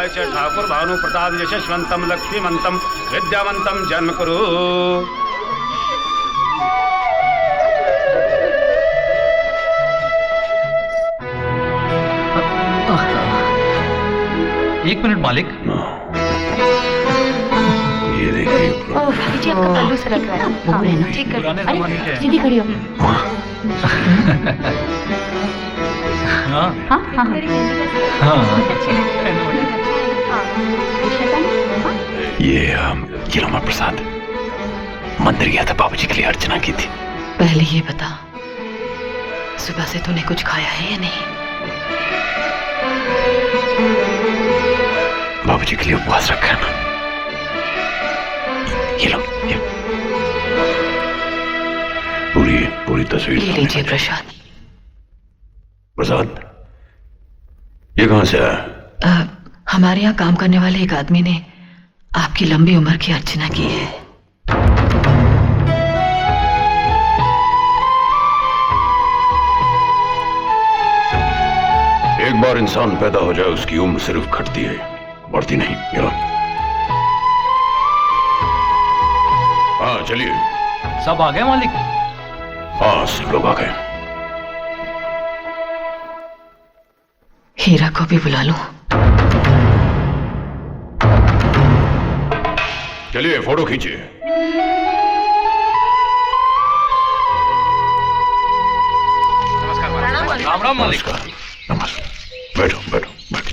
शिवाय च ठाकुर भानु प्रसाद यशस्वंतम लक्ष्मीवंतम विद्यावंतम जन्म करो। एक मिनट मालिक। ये देखिए जी आपका पल्लू सरक रहा है। हाँ, ठीक कर। अरे सीधी खड़ी हो। हाँ हाँ हाँ हाँ ये गिरोमा प्रसाद मंदिर गया था, बाबूजी के लिए अर्चना की थी। पहले ये बता, सुबह से तूने कुछ खाया है या नहीं? बाबूजी के लिए उपवास रखा है ना। ये लो, ये पूरी तस्वीर ले लीजिए प्रसाद। प्रसाद ये कहां से आया? हमारे यहाँ काम करने वाले एक आदमी ने आपकी लंबी उम्र की अर्चना की है। एक बार इंसान पैदा हो जाए उसकी उम्र सिर्फ घटती है, बढ़ती नहीं। ये लो। हाँ चलिए। सब आ गए मालिक? हाँ सब लोग आ गए। हीरा को भी बुला लूं? चलिए फोटो खींचिए। राम राम मालिक। नमस्कार। बैठो बैठो बैठो।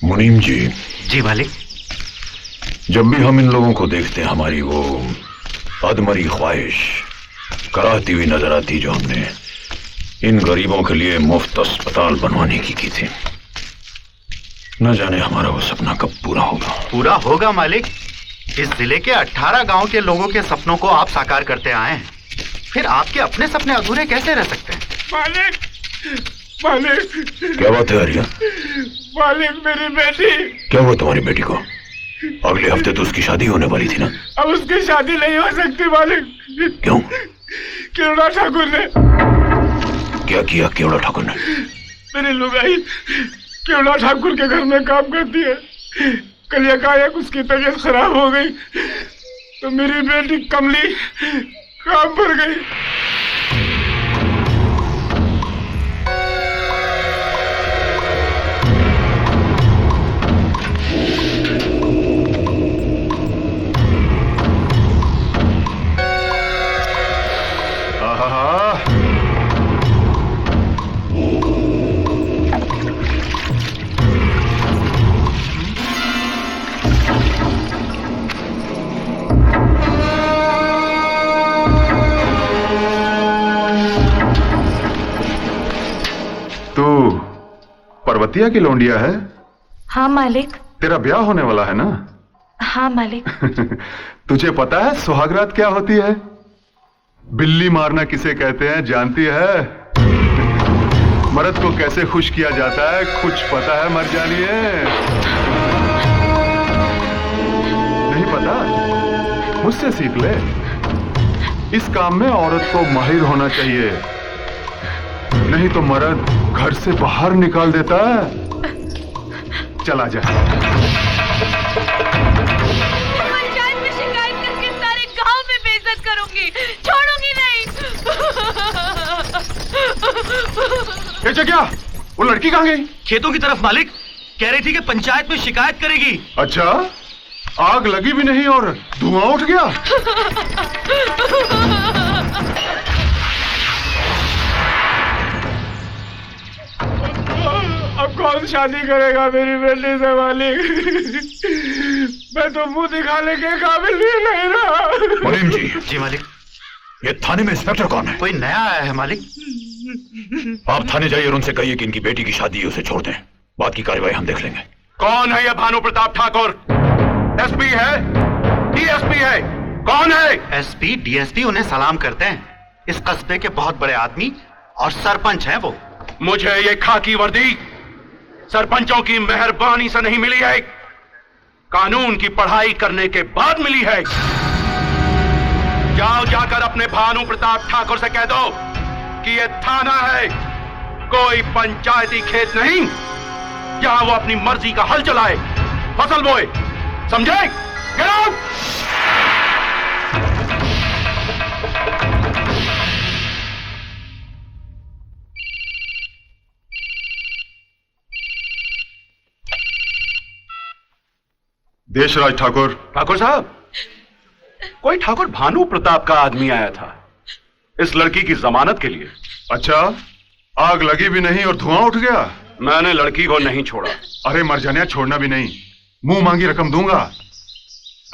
मुनीम जी। जी मालिक। जब भी हम इन लोगों को देखते हैं हमारी वो अधमरी ख्वाहिश कराती हुई नजर आती जो हमने इन गरीबों के लिए मुफ्त अस्पताल बनवाने की थी। न जाने हमारा वो सपना कब पूरा होगा। पूरा होगा मालिक। इस जिले के 18 गांव के लोगों के सपनों को आप साकार करते आए हैं, फिर आपके अपने सपने अधूरे कैसे रह सकते हैं? मालिक, मालिक, क्या बात है आर्या? मालिक मेरी बेटी। क्या हुआ तुम्हारी बेटी को? अगले हफ्ते तो उसकी शादी होने वाली थी ना। अब उसकी शादी नहीं हो सकती मालिक। क्यों? केवड़ा ठाकुर ने। क्या किया केवड़ा ठाकुर ने? मेरी लुगाई केवड़ा ठाकुर के घर में काम करती है। कल एकाएक उसकी तबीयत खराब हो गई तो मेरी बेटी कमली काम पर गई। पर्वतिया की लौंडिया है? हाँ मालिक। तेरा ब्याह होने वाला है ना? हाँ मालिक। तुझे पता है सुहागरात क्या होती है? बिल्ली मारना किसे कहते हैं जानती है? मर्द को कैसे खुश किया जाता है कुछ पता है मर जानिए? नहीं पता? मुझसे सीख ले। इस काम में औरत को माहिर होना चाहिए, नहीं तो मर्द घर से बाहर निकाल देता है। चला जा। पंचायत में शिकायत करके सारे गांव में बेइज्जत करूंगी, छोड़ूंगी नहीं। ये क्या? वो लड़की कहाँ गई? खेतों की तरफ मालिक। कह रही थी कि पंचायत में शिकायत करेगी। अच्छा, आग लगी भी नहीं और धुआं उठ गया। अब कौन शादी करेगा मेरी बेटी से मालिक? मैं तो मुंह दिखाने के काबिल भी नहीं रहा। मुनीम जी। जी मालिक। ये थाने में इंस्पेक्टर कौन है? कोई नया आया है मालिक। आप थाने जाइए और उनसे कहिए कि इनकी बेटी की शादी है, उसे छोड़ दें। बात की कार्रवाई हम देख लेंगे। कौन है ये भानु प्रताप ठाकुर? एसपी है? डीएसपी है? कौन है? एसपी डीएसपी उन्हें सलाम करते हैं। इस कस्बे के बहुत बड़े आदमी और सरपंच हैं वो। मुझे ये खाकी वर्दी सरपंचों की मेहरबानी से नहीं मिली है, कानून की पढ़ाई करने के बाद मिली है। जाओ जाकर अपने भानु प्रताप ठाकुर से कह दो कि ये थाना है कोई पंचायती खेत नहीं जहां वो अपनी मर्जी का हल चलाए, फसल बोए, समझे? Get out! देशराज ठाकुर। ठाकुर साहब, कोई ठाकुर भानु प्रताप का आदमी आया था इस लड़की की जमानत के लिए। अच्छा, आग लगी भी नहीं और धुआं उठ गया? मैंने लड़की को नहीं छोड़ा। अरे मरजानिया, छोड़ना भी नहीं, मुंह मांगी रकम दूंगा।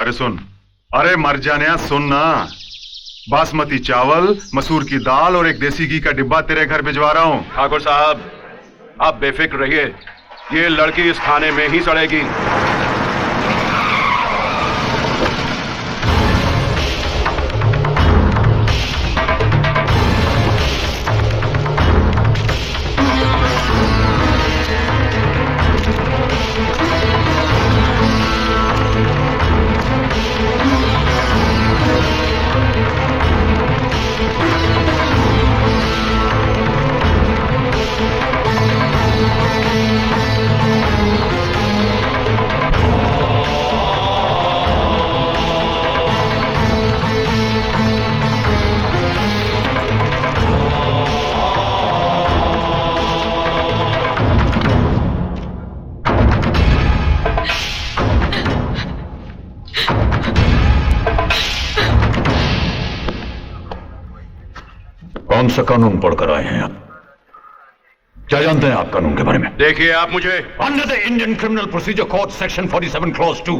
अरे सुन, अरे मरजानिया सुन ना, बासमती चावल, मसूर की दाल और एक देसी घी का डिब्बा तेरे घर भिजवा रहा हूं। ठाकुर साहब, आप बेफिक्र रहिए, ये लड़की इस थाने में ही सड़ेगी। कौन सा कानून पढ़कर आए हैं आप? क्या जानते हैं आप कानून के बारे में? देखिए, आप मुझे under the Indian criminal procedure code section 47 clause 2,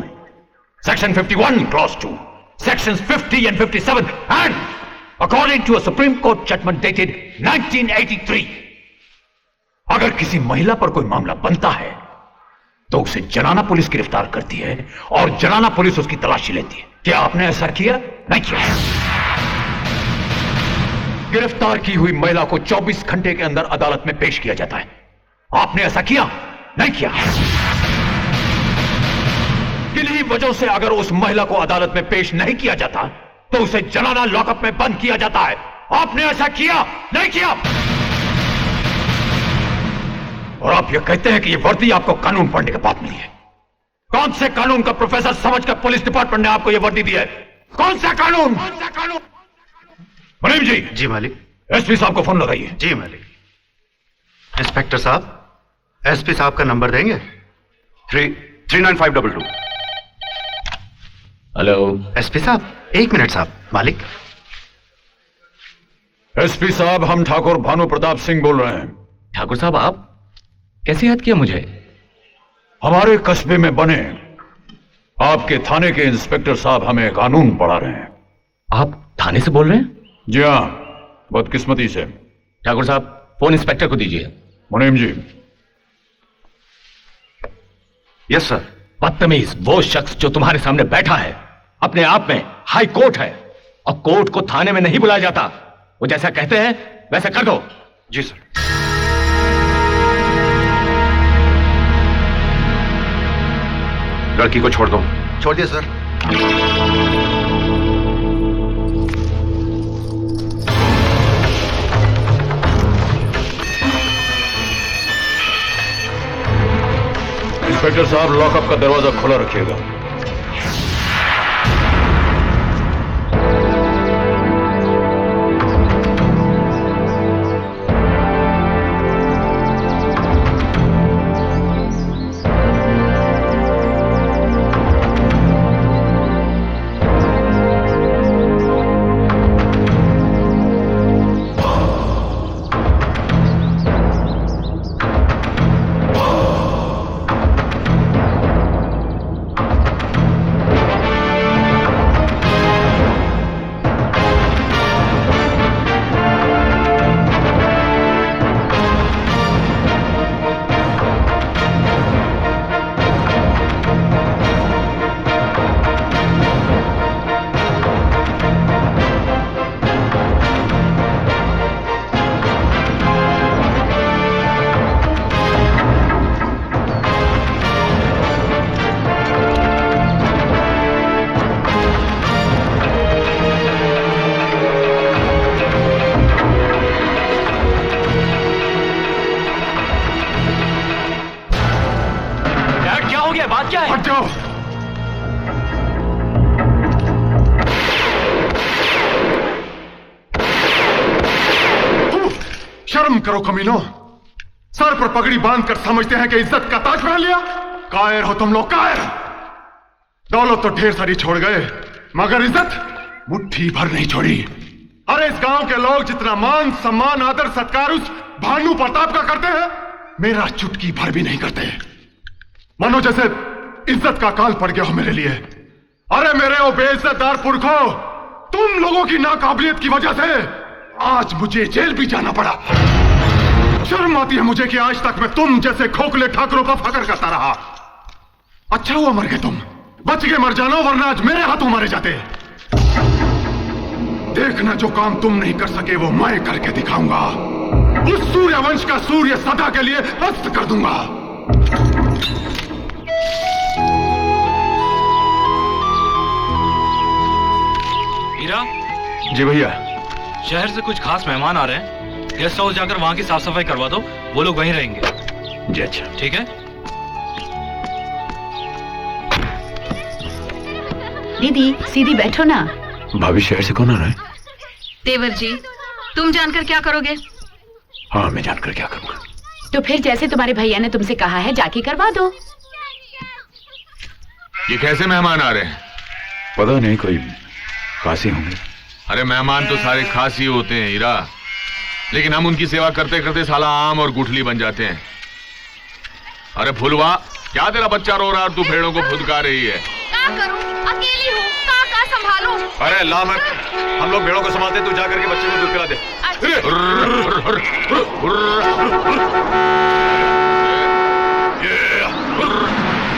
section 51 clause 2, sections 50 and 57 and according to a Supreme Court judgment dated 1983, अगर किसी महिला पर कोई मामला बनता है तो उसे जनाना पुलिस गिरफ्तार करती है और जनाना पुलिस उसकी तलाशी लेती है। क्या आपने ऐसा किया? नहीं किया। गिरफ्तार की हुई महिला को 24 घंटे के अंदर अदालत में पेश किया जाता है। आपने ऐसा किया? नहीं किया। किन्हीं वजहों से अगर उस महिला को अदालत में पेश नहीं किया जाता तो उसे जनाना लॉकअप में बंद किया जाता है। आपने ऐसा किया? नहीं किया। और आप ये कहते हैं कि ये वर्दी आपको कानून पढ़ने के बाद मिली है। कौन से कानून का प्रोफेसर समझकर पुलिस डिपार्टमेंट ने आपको ये वर्दी दी है? कौन सा कानून? कौन सा कानून? मुनीम जी। जी मालिक। एसपी साहब को फोन लगाइए। जी मालिक। इंस्पेक्टर साहब, एसपी साहब का नंबर देंगे? 39522। हेलो एसपी साहब, एक मिनट साहब। मालिक। एसपी साहब, हम ठाकुर भानु प्रताप सिंह बोल रहे हैं। ठाकुर साहब, आप कैसे याद किया मुझे? हमारे कस्बे में बने आपके थाने के इंस्पेक्टर साहब हमें कानून पढ़ा रहे हैं। आप थाने से बोल रहे हैं? जी हाँ, बदकिस्मती से। ठाकुर साहब, फोन इंस्पेक्टर को दीजिए। मुनीम जी। Yes sir. बदतमीज, वो शख्स जो तुम्हारे सामने बैठा है अपने आप में हाई कोर्ट है और कोर्ट को थाने में नहीं बुलाया जाता। वो जैसा कहते हैं वैसा कर दो। जी सर। लड़की को छोड़ दो। छोड़ दिया सर। इंस्पेक्टर साहब, लॉकअप का दरवाजा खुला रखिएगा। शर्म करो कमीनो। सर पर पगड़ी बांधकर समझते हैं कि इज्जत का ताज पहन लिया। कायर हो तुम लोग, कायर। दौलत तो ढेर सारी छोड़ गए, मगर इज्जत मुट्ठी भर नहीं छोड़ी। अरे इस गांव के लोग जितना मान सम्मान आदर सत्कार उस भानु प्रताप का करते हैं, मेरा चुटकी भर भी नहीं करते। मानो जैसे इज्जत का काल पड़ गया हो मेरे लिए। अरे मेरे ओ बेइज्जतदार पुरखों, तुम लोगों की नाकाबिलियत की वजह से आज मुझे जेल भी जाना पड़ा। शर्म आती है मुझे कि आज तक मैं तुम जैसे खोखले ठाकुरों पर फकर करता रहा। अच्छा हुआ मर गए तुम, बच के मर जाना, वरना आज मेरे हाथों मारे जाते। देखना जो काम तुम नहीं कर सके वो मैं करके दिखाऊंगा। उस सूर्यवंश का सूर्य सदा के लिए अस्त कर दूंगा। हीरा जी भैया। शहर से कुछ खास मेहमान आ रहे हैं, गेस्ट हाउस जाकर वहां की साफ सफाई करवा दो, वो लोग वहीं रहेंगे। जी अच्छा। ठीक है। दीदी सीधी बैठो ना। भाभी शहर से कौन आ रहा है? देवर जी, तुम जानकर क्या करोगे? हाँ मैं जानकर क्या करूंगा। तो फिर जैसे तुम्हारे भैया ने तुमसे कहा है जाके करवा दो। ये कैसे मेहमान आ रहे हैं? पता नहीं, कोई खासी होंगे। अरे मेहमान तो सारे खासी होते हैं हीरा, लेकिन हम उनकी सेवा करते करते साला आम और गुठली बन जाते हैं। अरे फुलवा, क्या तेरा बच्चा रो रहा और तू भेड़ों को फुदका रही है? क्या करूं, अकेली हूँ, का संभालूं? अरे ला मत, हम लोग भेड़ों को संभालते, तू जा करके बच्चे को दूध पिला दे।